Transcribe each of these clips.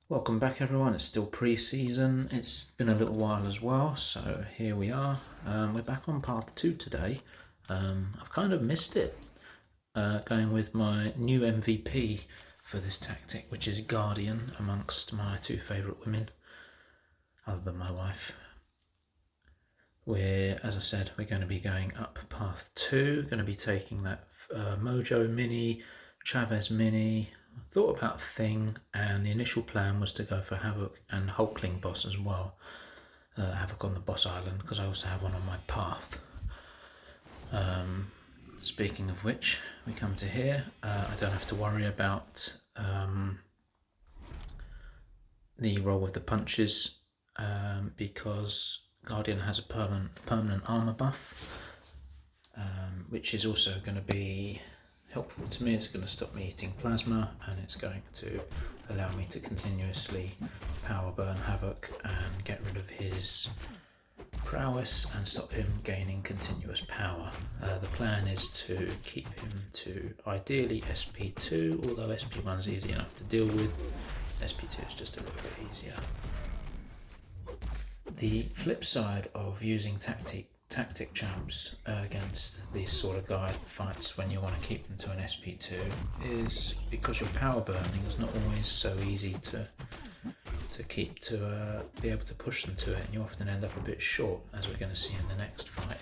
Welcome back everyone, it's still pre-season, it's been a little while as well, so here we are. We're back on path 2 today. I've kind of missed it, going with my new MVP for this tactic, which is Guardian amongst my two favourite women, other than my wife. As I said, we're going to be going up path 2, going to be taking that Mojo Mini, Chavez Mini. Thought about Thing, and the initial plan was to go for Havoc and Hulkling boss as well. Havoc on the boss island, because I also have one on my path. Speaking of which, we come to here. I don't have to worry about the roll with the punches because Guardian has a permanent armor buff, which is also going to be helpful to me. It's going to stop me eating plasma, and it's going to allow me to continuously power burn Havoc and get rid of his prowess and stop him gaining continuous power. The plan is to keep him to ideally SP2, although SP1 is easy enough to deal with. SP2 is just a little bit easier. The flip side of using tactic champs against these sort of guide fights when you want to keep them to an SP2 is because your power burning is not always so easy to keep to be able to push them to it, and you often end up a bit short, as we're going to see in the next fight.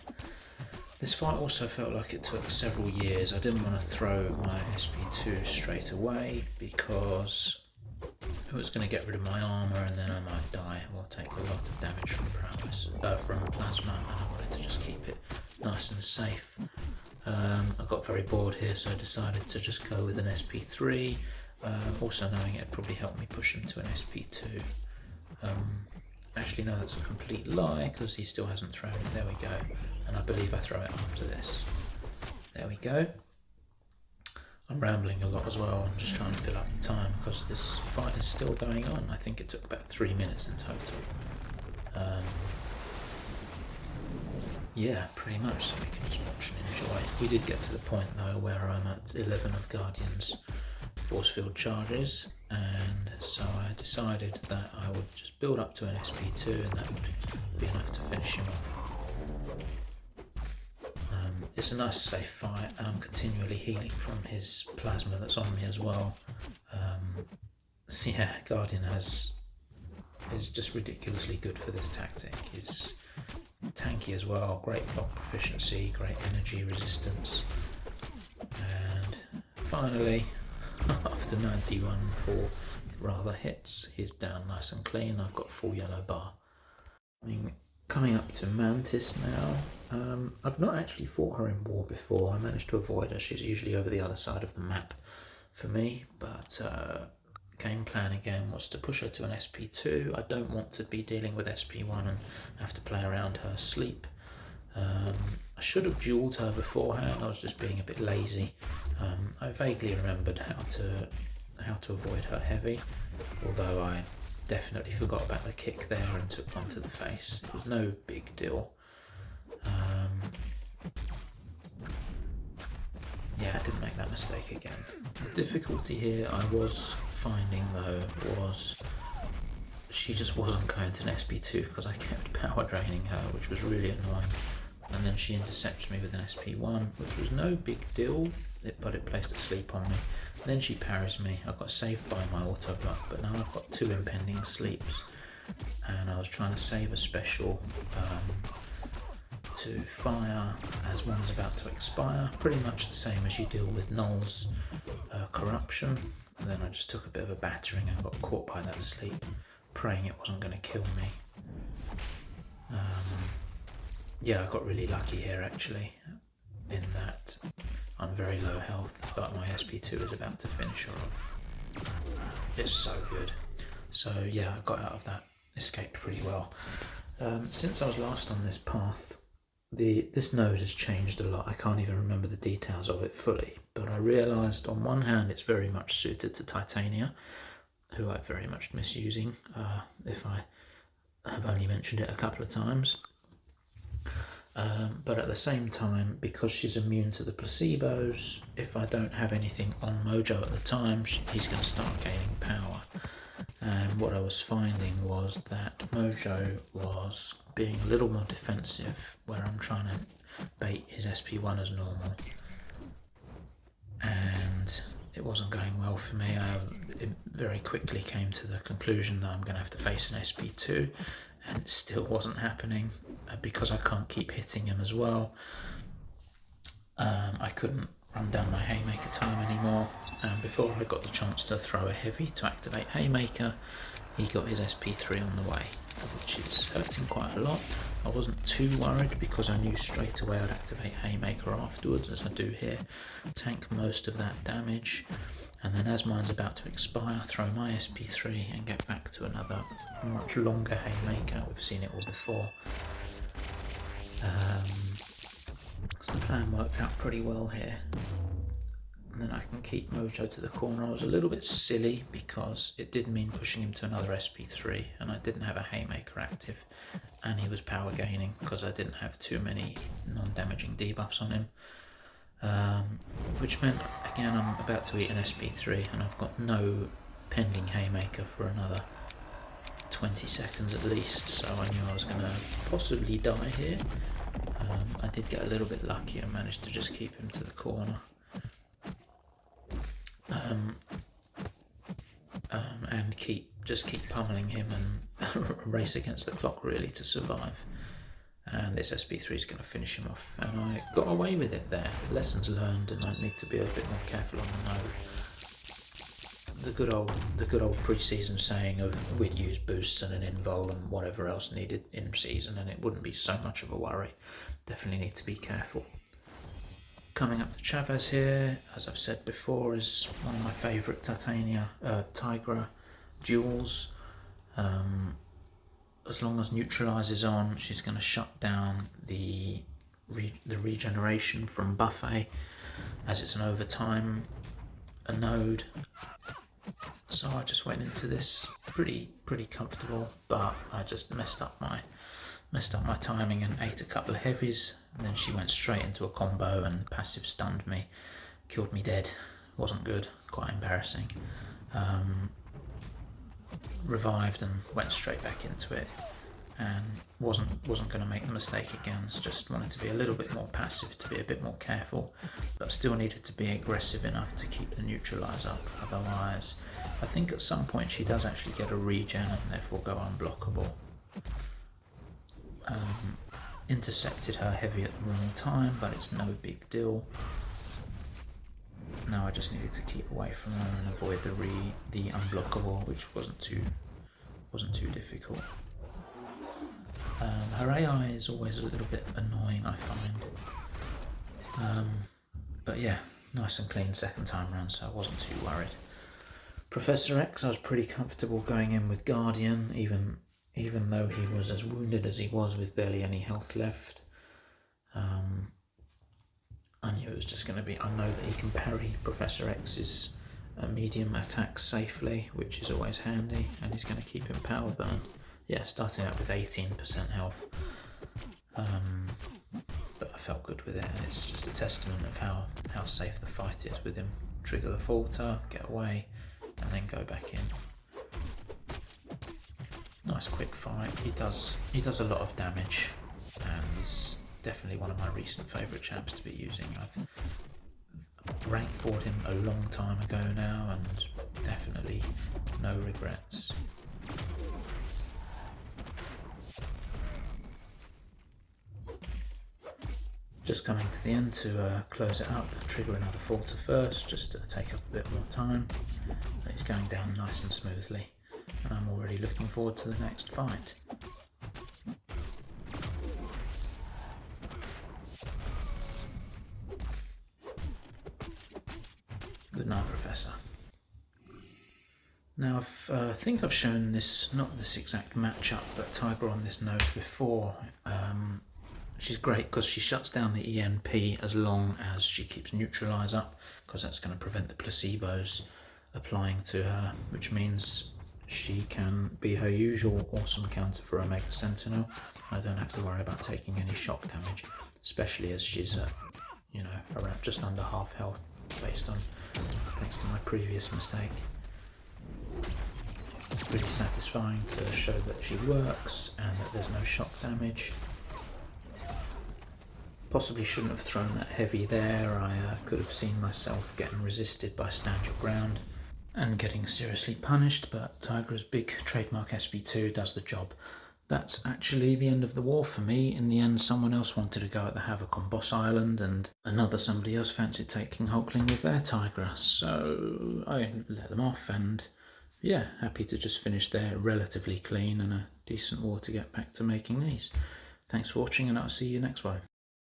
This fight also felt like it took several years. I didn't want to throw my SP2 straight away because it was going to get rid of my armour and then I might die or take a lot of damage from plasma, and I wanted to just keep it nice and safe. I got very bored here, so I decided to just go with an SP3, also knowing it'd probably help me push him to an SP2. Actually no, that's a complete lie because he still hasn't thrown it. There we go, and I believe I throw it after this. There we go. I'm rambling a lot as well. I'm just trying to fill up the time because this fight is still going on. I think it took about 3 minutes in total. Yeah, pretty much, so we can just watch and enjoy. We did get to the point though where I'm at 11 of Guardian's force field charges, and so I decided that I would just build up to an SP2 and that would be enough to finish him off. It's a nice safe fight, and I'm continually healing from his plasma that's on me as well. So yeah, Guardian is just ridiculously good for this tactic. He's tanky as well, great block proficiency, great energy resistance, and finally, after 91 for rather hits, he's down nice and clean. I've got full yellow bar. Coming up to Mantis now. I've not actually fought her in war before. I managed to avoid her. She's usually over the other side of the map for me, but game plan again was to push her to an SP2. I don't want to be dealing with SP1 and have to play around her sleep. I should have duelled her beforehand. I was just being a bit lazy. I vaguely remembered how to avoid her heavy, although I definitely forgot about the kick there and took one to the face. It was no big deal. Yeah, I didn't make that mistake again. The difficulty here I was finding though was she just wasn't going to an SP2 because I kept power draining her, which was really annoying. And then she intercepts me with an SP1, which was no big deal, but it placed a sleep on me. Then she parries me. I got saved by my auto block, but now I've got 2 impending sleeps, and I was trying to save a special to fire as one's about to expire, pretty much the same as you deal with Null's corruption. And then I just took a bit of a battering and got caught by that sleep, praying it wasn't going to kill me. Yeah, I got really lucky here actually, in that I'm very low health, but my SP2 is about to finish her off. It's so good. So yeah, I got out of that, escaped pretty well. Since I was last on this path, this node has changed a lot. I can't even remember the details of it fully, but I realised on one hand it's very much suited to Titania, who I very much miss using, if I have only mentioned it a couple of times. But at the same time, because she's immune to the placebos, if I don't have anything on Mojo at the time, he's going to start gaining power. And what I was finding was that Mojo was being a little more defensive, where I'm trying to bait his SP1 as normal. And it wasn't going well for me. It very quickly came to the conclusion that I'm going to have to face an SP2, and it still wasn't happening because I can't keep hitting him as well. I couldn't run down my Haymaker time anymore, and before I got the chance to throw a heavy to activate Haymaker, he got his SP3 on the way, which is hurting quite a lot. I wasn't too worried because I knew straight away I'd activate Haymaker afterwards, as I do here, tank most of that damage, and then as mine's about to expire, throw my SP3 and get back to another much longer Haymaker. We've seen it all before. So the plan worked out pretty well here. And then I can keep Mojo to the corner. I was a little bit silly because it did mean pushing him to another SP3, and I didn't have a Haymaker active, and he was power gaining because I didn't have too many non-damaging debuffs on him. Which meant, again, I'm about to eat an SP3 and I've got no pending Haymaker for another 20 seconds at least, so I knew I was going to possibly die here. I did get a little bit lucky and managed to just keep him to the corner. And keep pummeling him and race against the clock really to survive. And this SP3 is going to finish him off, and I got away with it there. Lessons learned, and I need to be a bit more careful on the node. The good old pre-season saying of we'd use boosts and an invul and whatever else needed in season, and it wouldn't be so much of a worry. Definitely need to be careful. Coming up to Chavez here, as I've said before, is one of my favourite Tigra duels. As long as Neutralise is on, she's going to shut down the regeneration from Buffet, as it's an overtime node. So I just went into this pretty comfortable, but I just messed up my timing and ate a couple of heavies, and then she went straight into a combo and passive stunned me, killed me dead. Wasn't good, quite embarrassing. Revived and went straight back into it, and wasn't going to make the mistake again. Just wanted to be a little bit more passive, to be a bit more careful, but still needed to be aggressive enough to keep the Neutralise up. Otherwise, I think at some point she does actually get a regen and therefore go unblockable. Intercepted her heavy at the wrong time, but it's no big deal. Now I just needed to keep away from her and avoid the unblockable, which wasn't too difficult. Her AI is always a little bit annoying, I find. But yeah, nice and clean second time round, so I wasn't too worried. Professor X, I was pretty comfortable going in with Guardian, even though he was as wounded as he was with barely any health left. I knew it was just going to be, I know that he can parry Professor X's medium attacks safely, which is always handy, and he's going to keep him power burned. Yeah, starting out with 18% health. But I felt good with it, and it's just a testament of how safe the fight is with him. Trigger the Falter, get away, and then go back in. Nice quick fight. He does a lot of damage, and he's definitely one of my recent favourite champs to be using. I've rank fought him a long time ago now, and definitely no regrets. Just coming to the end to close it up, trigger another Falter first, just to take up a bit more time. He's going down nice and smoothly, and I'm already looking forward to the next fight. Good night, Professor. Now, I think I've shown this, not this exact matchup, but Tigra on this node before. She's great because she shuts down the ENP as long as she keeps Neutralise up, because that's going to prevent the placebos applying to her, which means she can be her usual awesome counter for Omega Sentinel. I don't have to worry about taking any shock damage, especially as she's around just under half health, based on thanks to my previous mistake. Pretty satisfying to show that she works and that there's no shock damage. Possibly shouldn't have thrown that heavy there. I could have seen myself getting resisted by Stand Your Ground and getting seriously punished, but Tigra's big trademark SP2 does the job. That's actually the end of the war for me. In the end, someone else wanted to go at the Havoc on Boss Island, and somebody else fancied taking Hulkling with their Tigra, so I let them off, and yeah, happy to just finish there relatively clean and a decent war to get back to making these. Thanks for watching, and I'll see you next one.